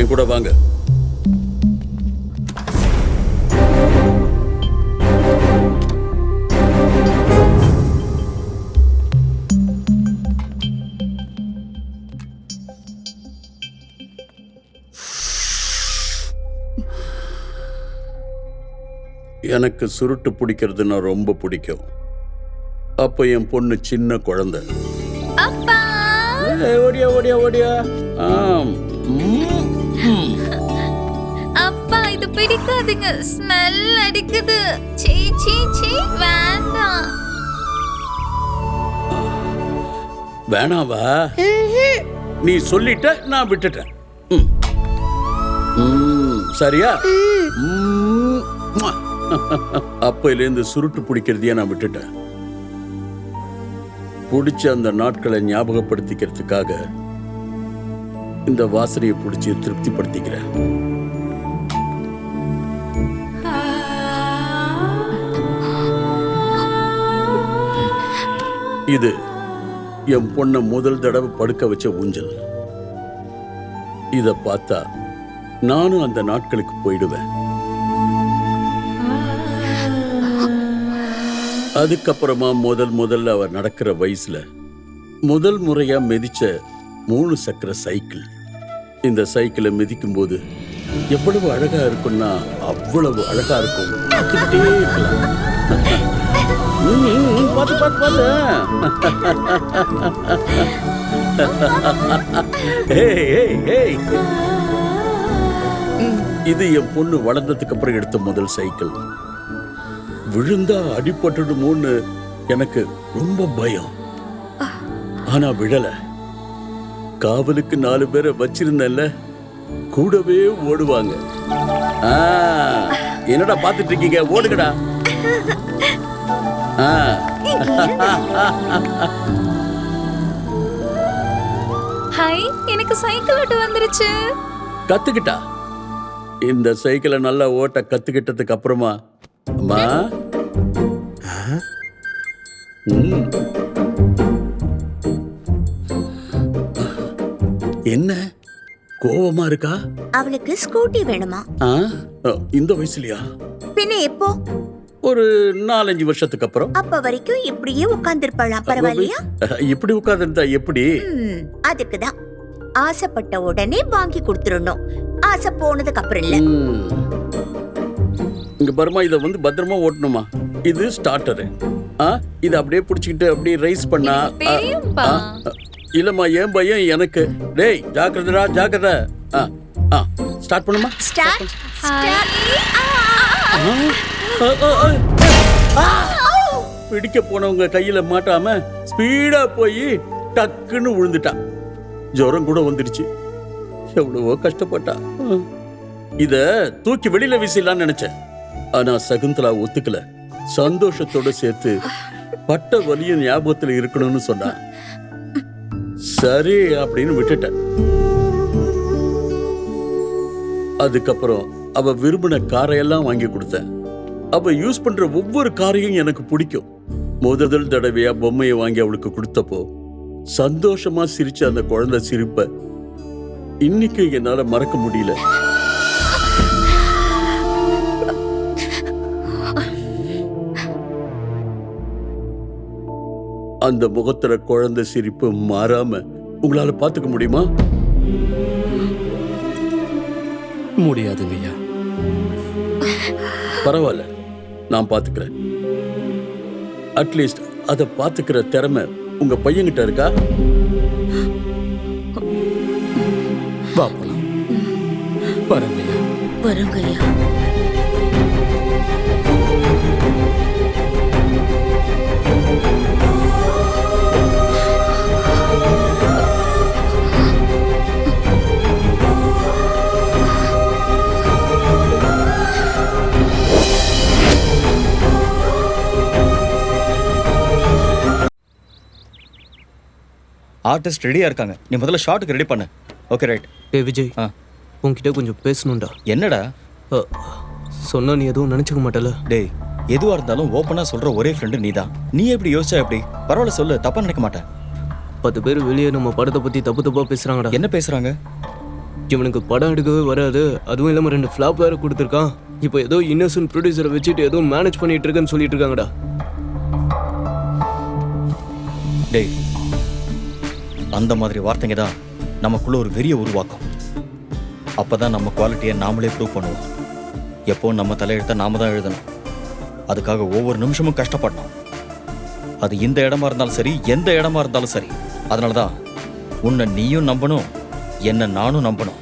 என் கூட வாங்க. எனக்கு சுருட்டு பிடிக்கிறதுனா ரொம்ப பிடிக்கும். அப்ப என் பொண்ணு சின்ன குழந்தை. ஓடியா ஓடியா ஓடியா. அப்பா இது பிடிக்காதுங்க, ஸ்மெல் அடிக்குது. சீ சீ சீ, வேண்டாம். வேணாவா? நீ சொல்லிட்ட, நான் விட்டுட்டேன். சரியா? அப்பையிலேருந்து சுருட்டு பிடிக்கிறதையே நான் விட்டுட்டேன். பிடிச்ச அந்த நாட்களை ஞாபகப்படுத்திக்கிறதுக்காக இந்த வாசனையை பிடிச்சி திருப்திப்படுத்திக்கிறேன். இது என் பொண்ணை முதல் தடவை படுக்க வச்ச ஊஞ்சல். இத பார்த்தா நானும் அந்த நாட்களுக்கு போயிடுவேன். அதுக்கப்புறமா முதல்ல அவர் நடக்கிற வயசுல முதல் முறையா மிதிச்ச 3 சக்கர சைக்கிள். இந்த சைக்கிளை மிதிக்கும் போது எவ்வளவு அழகா இருக்கும்னா அவ்வளவு அழகா இருக்கும். பார்த்துக்கிட்டே இருக்கலாம். பார்த்து பார்த்து பார்த்து. இது என் பொண்ணு வளர்ந்ததுக்கு அப்புறம் எடுத்த முதல் சைக்கிள். விழுந்தா அடிபட்டுடுமோன்னு எனக்கு ரொம்ப பயம். ஆனா விழல. காவலுக்கு 4 பேரை வச்சிருந்தேன்ல, கூடவே ஓடுவாங்க. என்னடா பாத்துட்டு இருக்கீங்க? ஓடுங்கடா. ஹாய், எனக்கு சைக்கிள் ஓட்ட வந்துருச்சு. கத்துக்கிட்டா? இந்த சைக்கிளை நல்லா ஓட்ட கத்துக்கிட்டதுக்கு அப்புறமா அம்மா என்ன கோவமா இருக்கா? அவளுக்கு ஸ்கூட்டி வேணுமா? இந்த வயசுலயா? பின்ன எப்போ? ஒரு 4-5 வருஷத்துக்கு அப்புறம். அப்ப வரைக்கும் இப்படியே உட்கார்ந்திருப்பாளா? பரவாயில்லையா? இப்படி உட்கார்ந்திருந்தா எப்படி? அதுக்குதான் ஆசைப்பட்ட உடனே வாங்கி கொடுத்துடணும். ஆசை போனதுக்கு அப்புறம் இல்ல. இங்க பர்மா, இத வந்து பத்திரமா ஓட்டணுமா? இது ஸ்டார்டரு. இத அப்படியே புடிச்சிக்கிட்டு அப்படியே ரைஸ் பண்ணா. இல்லம்மா, ஏன் பையன் எனக்கு. டேய் ஜாக்கிரதா ஜாக்கிரதா. ஸ்டார்ட் பண்ணுமா? ஸ்டார்ட். பிடிக்க போனவங்க கையில மாட்டாம ஸ்பீடா போய் டக்குன்னு விழுந்துட்டான். ஜுரம் கூட வந்துடுச்சு. எவ்வளவோ கஷ்டப்பட்டா. இத தூக்கி வெளியில வீசலான்னு நினைச்சேன். ஆனா சகுந்தலா ஒத்துக்கல. சந்தோஷத்தோட சேர்த்து பட்ட வலியும் ஞாபகத்துல இருக்கணும்னு சொன்னா. சரி அப்படின்னு விட்டுட்டேன். அதுக்கப்புறம் அவ விரும்பின காரையெல்லாம் வாங்கி கொடுத்தேன். அவ யூஸ் பண்ற ஒவ்வொரு காரையும் எனக்கு பிடிக்கும். முதல் தடவையா பொம்மையை வாங்கி அவளுக்கு கொடுத்தப்போ சந்தோஷமா சிரிச்ச அந்த குழந்தை சிரிப்ப இன்னைக்கு என்னால மறக்க முடியல. அந்த முகத்துல குழந்தை சிரிப்பு மாறாம உங்களால பாத்துக்க முடியுமா? முடியாதுங்கய்யா. பரவாயில்ல, நான் பாத்துக்கிறேன். அட்லீஸ்ட் அத பாத்துக்கிற திறமை உங்க பையன்கிட்ட இருக்கா? வா போலாம். வரங்கய்யா. வருங்கய்யா. ஆர்டிஸ்ட் ரெடியா இருக்காங்க. நீ முதல்ல ஷாட்டுக்கு ரெடி பண்ணு. Okay right. டேய் விஜய், உன்கிட்ட கொஞ்சம் பேசணும்டா. என்னடா? சொன்னா நீ எதுவும் நினைச்சுக்க மாட்டல? டேய், எதுவா இருந்தாலும் ஓப்பனா சொல்ற ஒரே ஃப்ரெண்டு நீதான். நீ எப்படி யோசிச்சா எப்படி? பரவாயில்ல சொல்லு, தப்பா நினைக்க மாட்டேன். 10 பேர் வெளியே நம்ம படத்தை பத்தி தப்பு தப்பா பேசுறாங்கடா. என்ன பேசுறாங்க? இவனுக்கு படம் எடுக்கவே வராது, அதுவும் இல்லாமல் 2 ஃப்ளாப் வேற கொடுத்துருக்கான். இப்போ ஏதோ இன்னசென்ட் ப்ரொடியூசரை வச்சுட்டு ஏதோ மேனேஜ் பண்ணிட்டு இருக்கேன்னு சொல்லிட்டு இருக்காங்கடா. டேய், அந்த மாதிரி வார்த்தைங்க தான் நமக்குள்ள ஒரு வெறிய உருவாக்கும். அப்பதான் நம்ம குவாலிட்டியை நாமளே ப்ரூவ் பண்ணுவோம். எப்போ நம்ம தலையெழுத்த நாம தான் எழுதணும். அதுக்காக ஒவ்வொரு நிமிஷமும் கஷ்டப்படணும். அது இந்த இடமா இருந்தாலும் சரி, எந்த இடமா இருந்தாலும் சரி. அதனால தான் உன்னை நீயும் நம்பணும், என்ன நானும் நம்பணும்.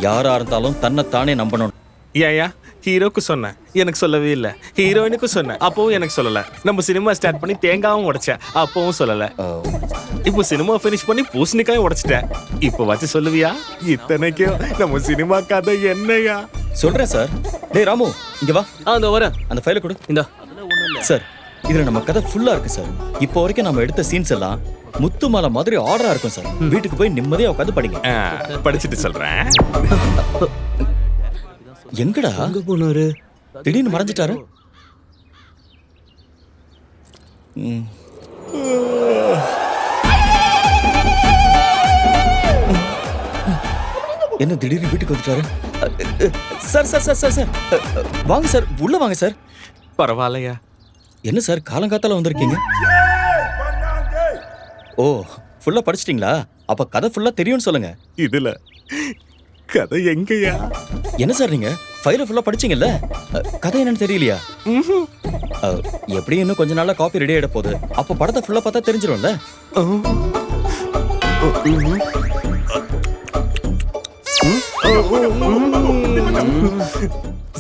யாரா இருந்தாலும் தன்னை தானே நம்பணும். ஏயா ஹீரோக்கு சொன்னேன், எனக்கு சொல்லவே இல்லை. ஹீரோயினுக்கும் சொன்னேன், அப்பவும் எனக்கு சொல்லல. நம்ம சினிமா ஸ்டார்ட் பண்ணி தேங்காவும் உடைச்சேன், அப்பவும் சொல்லல. இப்போ சினிமா ஃபினிஷ் பண்ணி பூசணிக்காயும் உடைச்சிட்டேன். இப்போ வச்சு சொல்லுவியா? இத்தனைக்கும் நம்ம சினிமா கதை என்னையா? சொல்றேன் சார். டேய் ராமு, இங்க வா. அந்த வரேன். அந்த ஃபைலை கொடு. இந்தா. சார், இதுல நம்ம கதை ஃபுல்லா இருக்கு சார். இப்போ வரைக்கும் நம்ம எடுத்த சீன்ஸ் எல்லாம் முத்து மாலை மாதிரி ஆர்டரா இருக்கும் சார். வீட்டுக்கு போய் நிம்மதியா உட்காந்து படிங்க. படிச்சுட்டு சொல்றேன். எங்கடா எங்க போனாரு? திடீர்னு மறைஞ்சிட்டாரு. என்ன திடீர்னு வீட்டுக்கு வந்துட்டாரு? Sir sir sir sir sir வாங்க சார், உள்ள வாங்க சார். பரவாயில்லையா? என்ன சார் காலங்காத்தால வந்திருக்கீங்க? ஓ, ஃபுல்லா படிச்சிட்டீங்களா? அப்ப கதை ஃபுல்லா தெரியும்னு சொல்லுங்க. இதுல கதை எங்கயா? என்ன சார் நீங்க ஃபைல ஃபுல்லா படிச்சீங்கல்ல, கதை என்னன்னு தெரியலையா? எப்படி இன்னும் கொஞ்ச நாள்ல காப்பி ரெடி ஆயிட போகுது. அப்ப படத்தை ஃபுல்லா பார்த்தா தெரிஞ்சிரும்ல.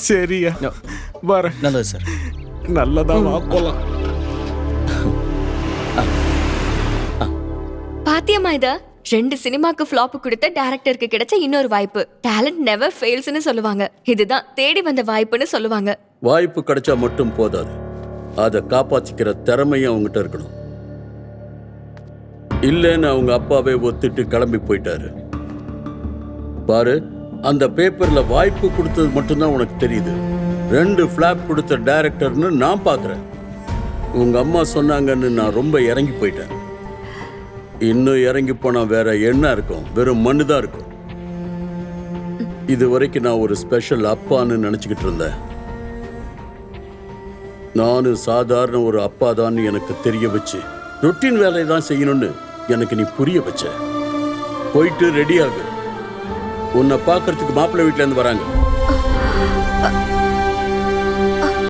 சரியா, வர. நல்லது சார். நல்லதா, வா போலாம். பாத்தியம்மா இத 2 சினிமாக்கு ஃப்ளாப் கொடுத்த டைரக்டருக்கு கிடைச்ச இன்னொரு வாய்ப்பு. டேலண்ட் நெவர் ஃபெயில்ஸ்னு சொல்லுவாங்க. இதுதான் தேடி வந்த வாய்ப்புன்னு சொல்லுவாங்க. வாய்ப்பு கிடைச்சா மட்டும் போதாது, அதை காப்பாத்திக்கிற திறமையும் அவங்ககிட்ட இருக்கணும். இல்லைன்னு அவங்க அப்பாவே ஒத்துட்டு கிளம்பி போயிட்டாரு. பாரு, அந்த பேப்பர்ல வாய்ப்பு கொடுத்தது மட்டும்தான் உனக்கு தெரியுது. 2 ஃபிளாப் கொடுத்த டைரக்டர்னு நான் பார்க்குறேன். உங்க அம்மா சொன்னாங்கன்னு நான் ரொம்ப இறங்கி போயிட்டேன். இன்னும் இறங்கி போனா வேற என்ன இருக்கும்? வெறும் மண்ணு தான் இருக்கும். இது வரைக்கும் நான் ஒரு ஸ்பெஷல் அப்பான்னு நினைச்சுக்கிட்டு இருந்தேன். நானும் சாதாரண ஒரு அப்பா தான் எனக்கு தெரிய வச்சு ரொட்டீன் வேலையை தான் செய்யணும்னு எனக்கு நீ புரிய வச்ச. போயிட்டு ரெடி ஆகு. உன்னை பார்க்கறதுக்கு மாப்பிள்ளை வீட்டுல இருந்து வராங்க.